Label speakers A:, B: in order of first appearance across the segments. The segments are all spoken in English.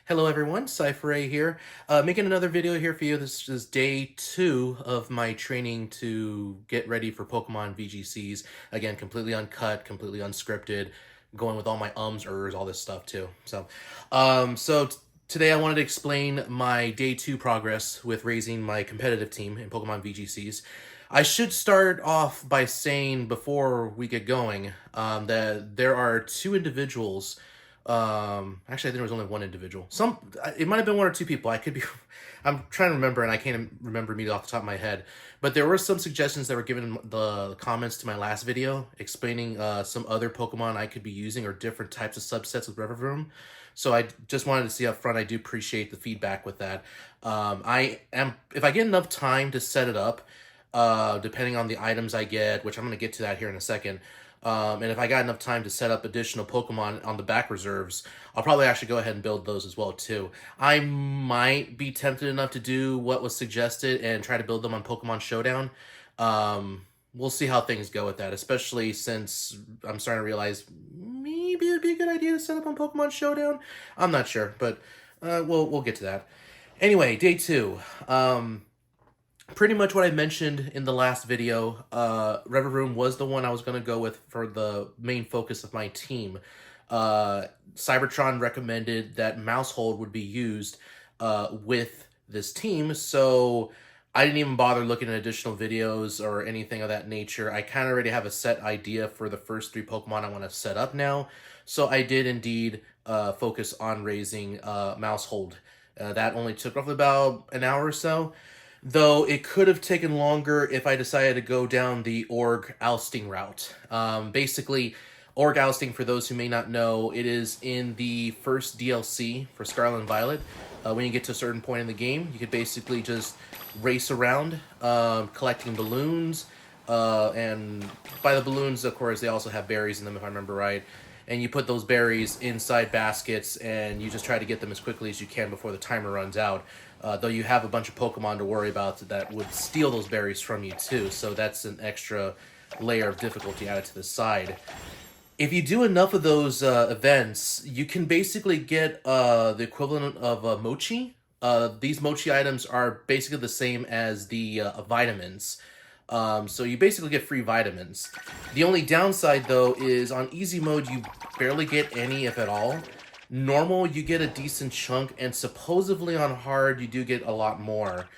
A: Hello everyone, Cypher here. Making another video here for you. This is day 2 of my training to get ready for Pokemon VGCs. Again, completely uncut, completely unscripted, going with all my ers, all this stuff too. Today I wanted to explain my day 2 progress with raising my competitive team in Pokemon VGCs. I should start off by saying before we get going that there are two individuals. Actually, I think there was only one individual. It might have been one or two people. I could be, I'm trying to remember, and I can't remember immediately off the top of my head. But there were some suggestions that were given in the comments to my last video, explaining some other Pokemon I could be using or different types of subsets of Revavroom. So I just wanted to see up front. I do appreciate the feedback with that. If I get enough time to set it up, depending on the items I get, which I'm going to get to that here in a second. And if I got enough time to set up additional Pokemon on the back reserves, I'll probably actually go ahead and build those as well too. I might be tempted enough to do what was suggested and try to build them on Pokemon Showdown. We'll see how things go with that, especially since I'm starting to realize maybe it'd be a good idea to set up on Pokemon Showdown. I'm not sure, but we'll get to that. Anyway, day 2. Pretty much what I mentioned in the last video. Revavroom was the one I was going to go with for the main focus of my team. Cybertron recommended that Maushold would be used with this team, so I didn't even bother looking at additional videos or anything of that nature. I kind of already have a set idea for the first 3 Pokemon I want to set up now, so I did indeed focus on raising Maushold. That only took roughly about an hour or so. Though it could have taken longer if I decided to go down the Ogre Ousting route. Basically, Ogre Ousting, for those who may not know, it is in the first DLC for Scarlet and Violet. When you get to a certain point in the game, you could basically just race around, collecting balloons. And by the balloons, of course, they also have berries in them, if I remember right. And you put those berries inside baskets, and you just try to get them as quickly as you can before the timer runs out. Though you have a bunch of Pokemon to worry about that would steal those berries from you too, so that's an extra layer of difficulty added to the side. If you do enough of those events, you can basically get the equivalent of a Mochi. These Mochi items are basically the same as the vitamins. So you basically get free vitamins. The only downside, though, is on easy mode, you barely get any, if at all. Normal, you get a decent chunk, and supposedly on hard, you do get a lot more.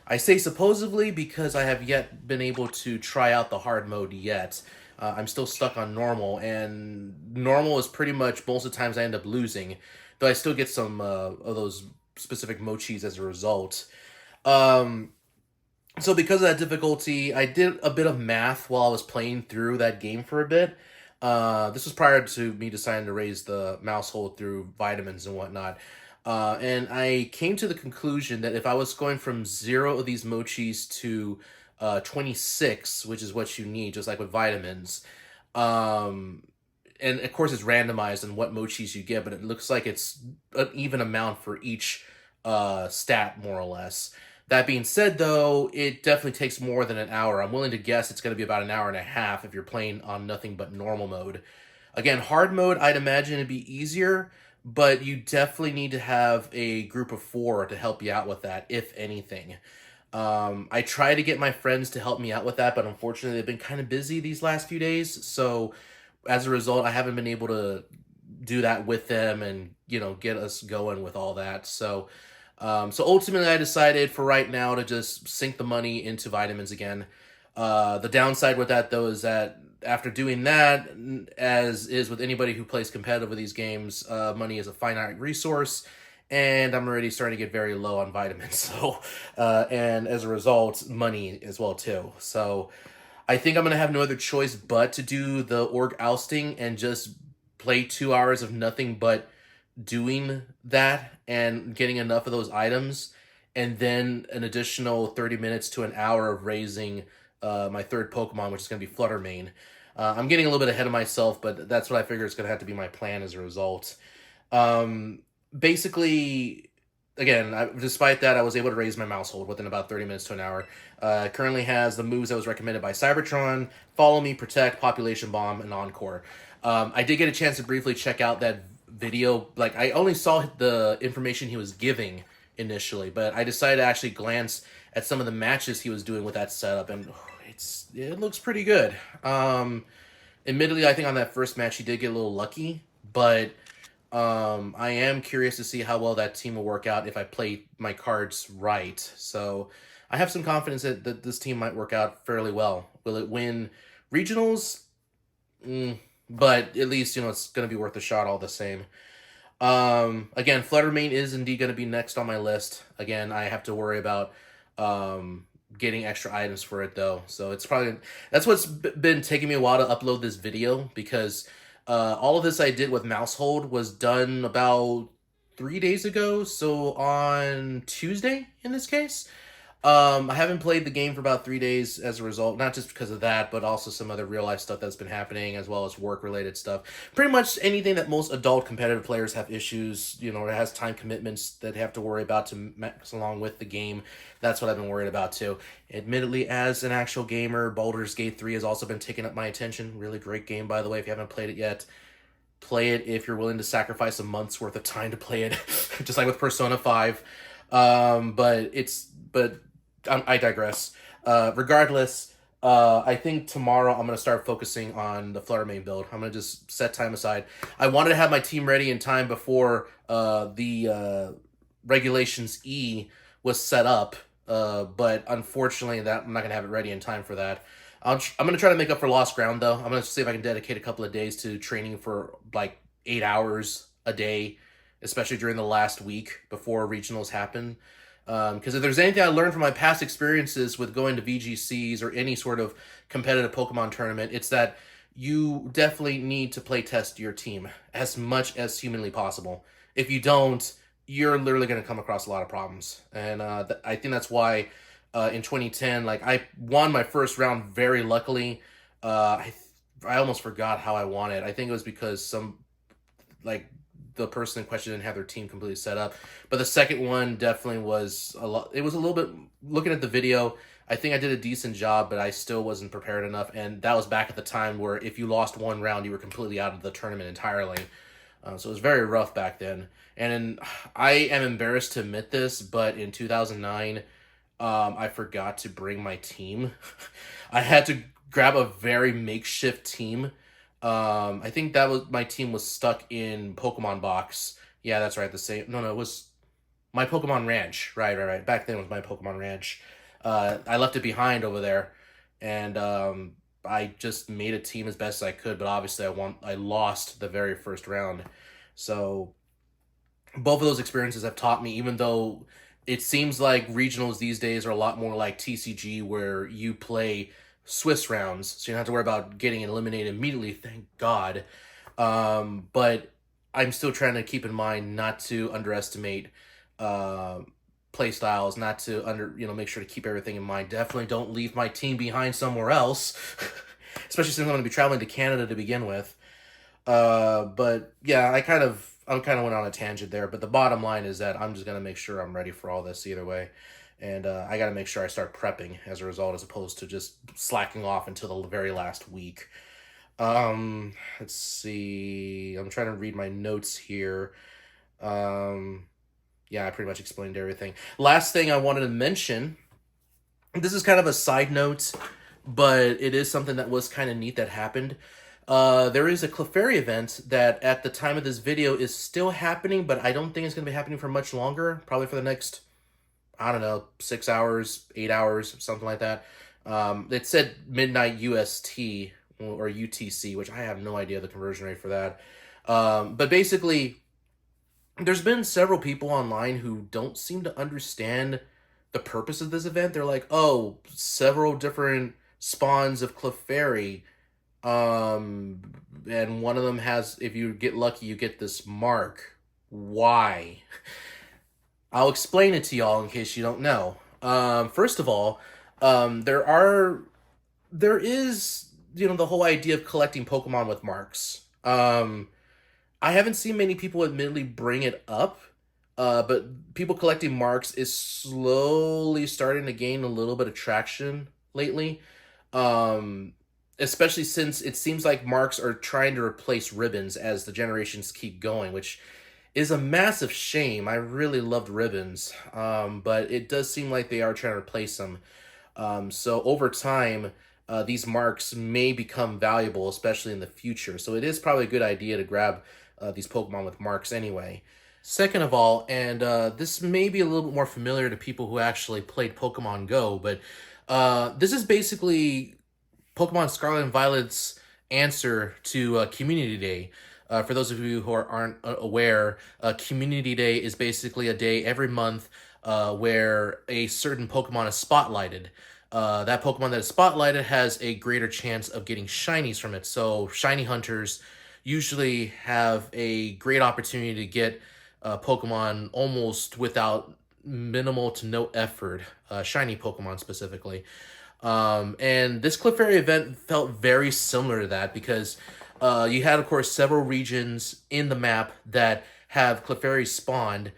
A: I say supposedly because I have yet been able to try out the hard mode yet. I'm still stuck on normal, and normal is pretty much most of the times I end up losing, though I still get some of those specific mochis as a result. So because of that difficulty, I did a bit of math while I was playing through that game for a bit. This was prior to me deciding to raise the Maushold through vitamins and whatnot. And I came to the conclusion that if I was going from 0 of these mochis to 26, which is what you need, just like with vitamins, and of course it's randomized on what mochis you get, but it looks like it's an even amount for each stat, more or less. That being said, though, it definitely takes more than an hour. I'm willing to guess it's going to be about an hour and a half if you're playing on nothing but normal mode. Again, hard mode, I'd imagine it'd be easier, but you definitely need to have a group of 4 to help you out with that, if anything. I try to get my friends to help me out with that, but unfortunately they've been kind of busy these last few days, so as a result, I haven't been able to do that with them and, get us going with all that, so ultimately I decided for right now to just sink the money into vitamins again. The downside with that, though, is that after doing that, as is with anybody who plays competitive with these games, money is a finite resource, and I'm already starting to get very low on vitamins, so, and as a result, money as well, too. So I think I'm going to have no other choice but to do the Ogre Ousting and just play 2 hours of nothing but doing that and getting enough of those items, and then an additional 30 minutes to an hour of raising my 3rd Pokemon, which is going to be Fluttermane. I'm getting a little bit ahead of myself, but that's what I figure is going to have to be my plan as a result. Basically, again, despite that, I was able to raise my Maushold within about 30 minutes to an hour. Currently has the moves that was recommended by Cybertron: Follow Me, Protect, Population Bomb, and Encore. I did get a chance to briefly check out that video. Like, I only saw the information he was giving initially, but I decided to actually glance at some of the matches he was doing with that setup, and it looks pretty good. Admittedly, I think on that first match he did get a little lucky, but I am curious to see how well that team will work out if I play my cards right. So I have some confidence that this team might work out fairly well. Will it win regionals? But at least, it's going to be worth a shot all the same. Again, Fluttermane is indeed going to be next on my list. Again, I have to worry about getting extra items for it, though. So that's what's been taking me a while to upload this video, because all of this I did with Maushold was done about 3 days ago, so on Tuesday in this case. I haven't played the game for about 3 days as a result, not just because of that, but also some other real-life stuff that's been happening, as well as work-related stuff. Pretty much anything that most adult competitive players have issues, or has time commitments that they have to worry about to mix along with the game. That's what I've been worried about, too. Admittedly, as an actual gamer, Baldur's Gate 3 has also been taking up my attention. Really great game, by the way, if you haven't played it yet. Play it if you're willing to sacrifice a month's worth of time to play it, just like with Persona 5. But I digress. Regardless, I think tomorrow I'm going to start focusing on the Fluttermane build. I'm going to just set time aside. I wanted to have my team ready in time before the Regulations E was set up, but unfortunately I'm not going to have it ready in time for that. I'm going to try to make up for lost ground, though. I'm going to see if I can dedicate a couple of days to training for like 8 hours a day, especially during the last week before regionals happen. Because if there's anything I learned from my past experiences with going to VGCs or any sort of competitive Pokemon tournament, it's that you definitely need to play test your team as much as humanly possible. If you don't, you're literally going to come across a lot of problems. And I think that's why in 2010, like, I won my first round very luckily. I almost forgot how I won it. I think it was because the person in question didn't have their team completely set up. But the second one definitely was it was a little bit, looking at the video, I think I did a decent job, but I still wasn't prepared enough. And that was back at the time where if you lost one round, you were completely out of the tournament entirely. So it was very rough back then. And I am embarrassed to admit this, but in 2009, I forgot to bring my team. I had to grab a very makeshift team. I think that was, my team was stuck in Pokemon Box. Yeah, that's right. No, it was my Pokemon Ranch. Right. Back then it was my Pokemon Ranch. I left it behind over there, and I just made a team as best as I could. But obviously, I lost the very first round. So both of those experiences have taught me, even though it seems like regionals these days are a lot more like TCG, where you play Swiss rounds, so you don't have to worry about getting eliminated immediately, thank God. But I'm still trying to keep in mind not to underestimate play styles, not to make sure to keep everything in mind. Definitely don't leave my team behind somewhere else, especially since I'm going to be traveling to Canada to begin with. But yeah, I kind of went on a tangent there, but the bottom line is that I'm just going to make sure I'm ready for all this either way. And I got to make sure I start prepping as a result, as opposed to just slacking off until the very last week. Let's see. I'm trying to read my notes here. Yeah, I pretty much explained everything. Last thing I wanted to mention, this is kind of a side note, but it is something that was kind of neat that happened. There is a Clefairy event that at the time of this video is still happening, but I don't think it's going to be happening for much longer. Probably for the next, I don't know, 6 hours, 8 hours, something like that. It said midnight UST or UTC, which I have no idea the conversion rate for that. But basically, there's been several people online who don't seem to understand the purpose of this event. They're like, oh, several different spawns of Clefairy. And one of them has, if you get lucky, you get this mark. Why? I'll explain it to y'all in case you don't know. First of all, there is, the whole idea of collecting Pokemon with marks. I haven't seen many people admittedly bring it up, but people collecting marks is slowly starting to gain a little bit of traction lately. especially since it seems like marks are trying to replace ribbons as the generations keep going, which is a massive shame. I really loved ribbons, but it does seem like they are trying to replace them. So over time, these marks may become valuable, especially in the future. So it is probably a good idea to grab these Pokemon with marks anyway. Second of all, and this may be a little bit more familiar to people who actually played Pokemon Go, but this is basically Pokemon Scarlet and Violet's answer to Community Day. For those of you who aren't aware, Community Day is basically a day every month where a certain Pokemon is spotlighted. That Pokemon that is spotlighted has a greater chance of getting shinies from it. So shiny hunters usually have a great opportunity to get Pokemon almost without minimal to no effort, shiny Pokemon specifically. And this Clefairy event felt very similar to that because you had, of course, several regions in the map that have Clefairy spawned,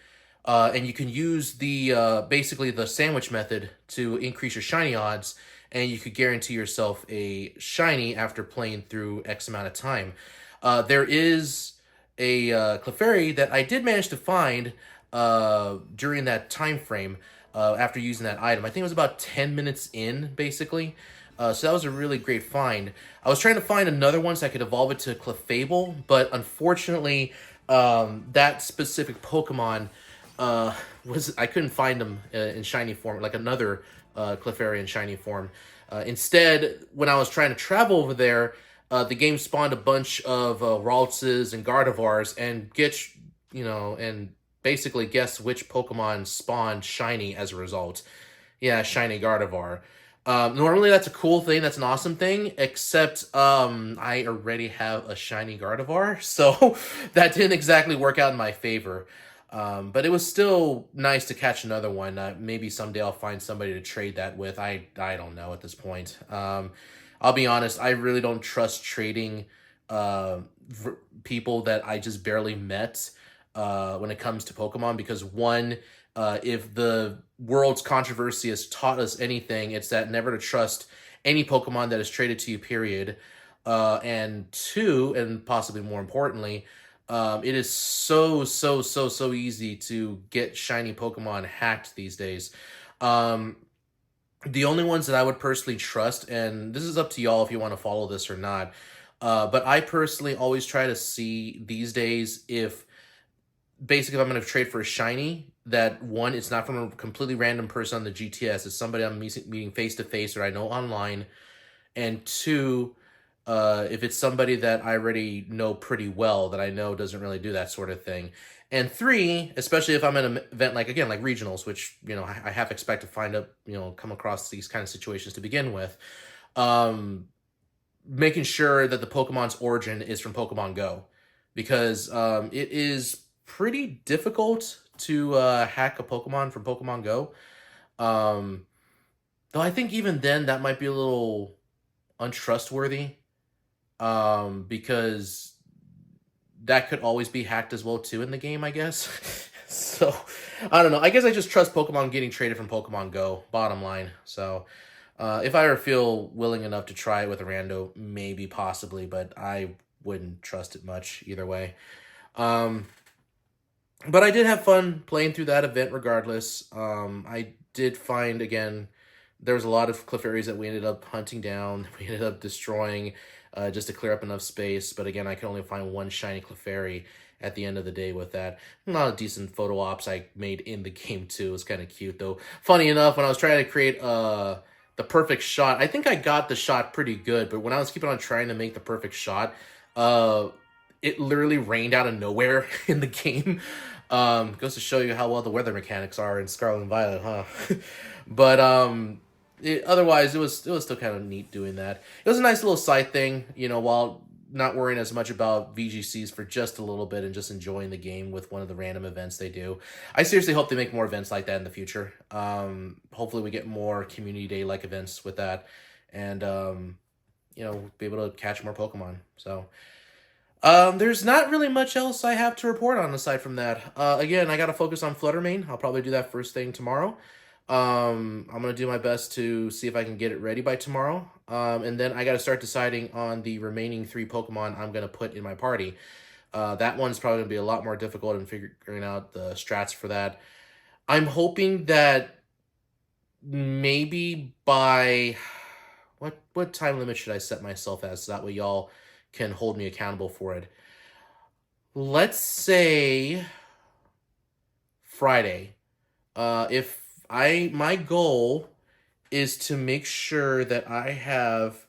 A: and you can use the basically the sandwich method to increase your shiny odds, and you could guarantee yourself a shiny after playing through X amount of time. There is a Clefairy that I did manage to find during that time frame after using that item. I think it was about 10 minutes in, basically. So that was a really great find. I was trying to find another one so I could evolve it to Clefable, but unfortunately, that specific Pokemon I couldn't find them in shiny form, like another Clefairy in shiny form. Instead, when I was trying to travel over there, the game spawned a bunch of Raltses and Gardevoirs, and and basically guess which Pokemon spawned shiny as a result. Yeah, shiny Gardevoir. Normally that's a cool thing, that's an awesome thing, except I already have a shiny Gardevoir, so that didn't exactly work out in my favor. But it was still nice to catch another one. Maybe someday I'll find somebody to trade that with. I don't know at this point. I'll be honest, I really don't trust trading people that I just barely met when it comes to Pokemon, because one, if the world's controversy has taught us anything, it's that never to trust any Pokemon that is traded to you, period. And two, and possibly more importantly, it is so easy to get shiny Pokemon hacked these days. The only ones that I would personally trust, and this is up to y'all if you want to follow this or not, but I personally always try to see these days if basically if I'm going to trade for a shiny, that one, it's not from a completely random person on the GTS, it's somebody I'm meeting face to face or I know online, and two, if it's somebody that I already know pretty well, that I know doesn't really do that sort of thing. And three, especially if I'm in an event like, again, like regionals, which, I half expect to find up, come across these kind of situations to begin with, making sure that the Pokemon's origin is from Pokemon Go. Because it is pretty difficult to hack a Pokemon from Pokemon Go. Though I think even then that might be a little untrustworthy, because that could always be hacked as well too in the game, I guess. So I don't know. I guess I just trust Pokemon getting traded from Pokemon Go, bottom line. So if I ever feel willing enough to try it with a rando, maybe, possibly, but I wouldn't trust it much either way. But I did have fun playing through that event regardless. I did find, again, there was a lot of Clefairies that we ended up hunting down. We ended up destroying just to clear up enough space. But again, I could only find one shiny Clefairy at the end of the day with that. A lot of decent photo ops I made in the game too. It was kind of cute though. Funny enough, when I was trying to create the perfect shot, I think I got the shot pretty good. But when I was keeping on trying to make the perfect shot, it literally rained out of nowhere in the game. Goes to show you how well the weather mechanics are in Scarlet and Violet, huh? But otherwise, it was still kind of neat doing that. It was a nice little side thing, while not worrying as much about VGCs for just a little bit and just enjoying the game with one of the random events they do. I seriously hope they make more events like that in the future. Hopefully we get more Community Day-like events with that, and be able to catch more Pokemon. So there's not really much else I have to report on aside from that. Again, I got to focus on Fluttermane. I'll probably do that first thing tomorrow. I'm gonna do my best to see if I can get it ready by tomorrow. And then I got to start deciding on the remaining 3 Pokemon I'm gonna put in my party. That one's probably gonna be a lot more difficult in figuring out the strats for that. I'm hoping that maybe by what time limit should I set myself as so that way y'all can hold me accountable for it. Let's say Friday. If my goal is to make sure that I have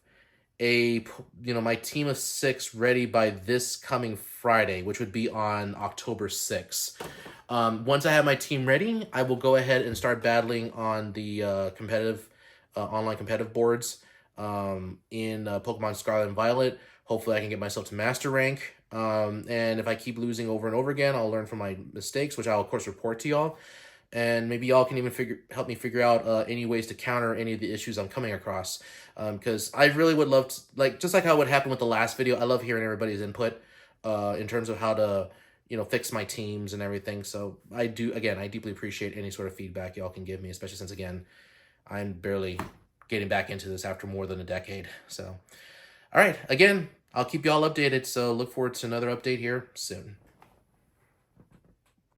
A: my team of 6 ready by this coming Friday, which would be on October 6th. Once I have my team ready, I will go ahead and start battling on the competitive online competitive boards in Pokemon Scarlet and Violet. Hopefully I can get myself to master rank. And if I keep losing over and over again, I'll learn from my mistakes, which I'll of course report to y'all. And maybe y'all can even help me figure out any ways to counter any of the issues I'm coming across. Because I really would love to, just like how what happened with the last video, I love hearing everybody's input in terms of how to, fix my teams and everything. So I deeply appreciate any sort of feedback y'all can give me, especially since, again, I'm barely getting back into this after more than a decade. So, all right, again, I'll keep y'all updated. So look forward to another update here soon.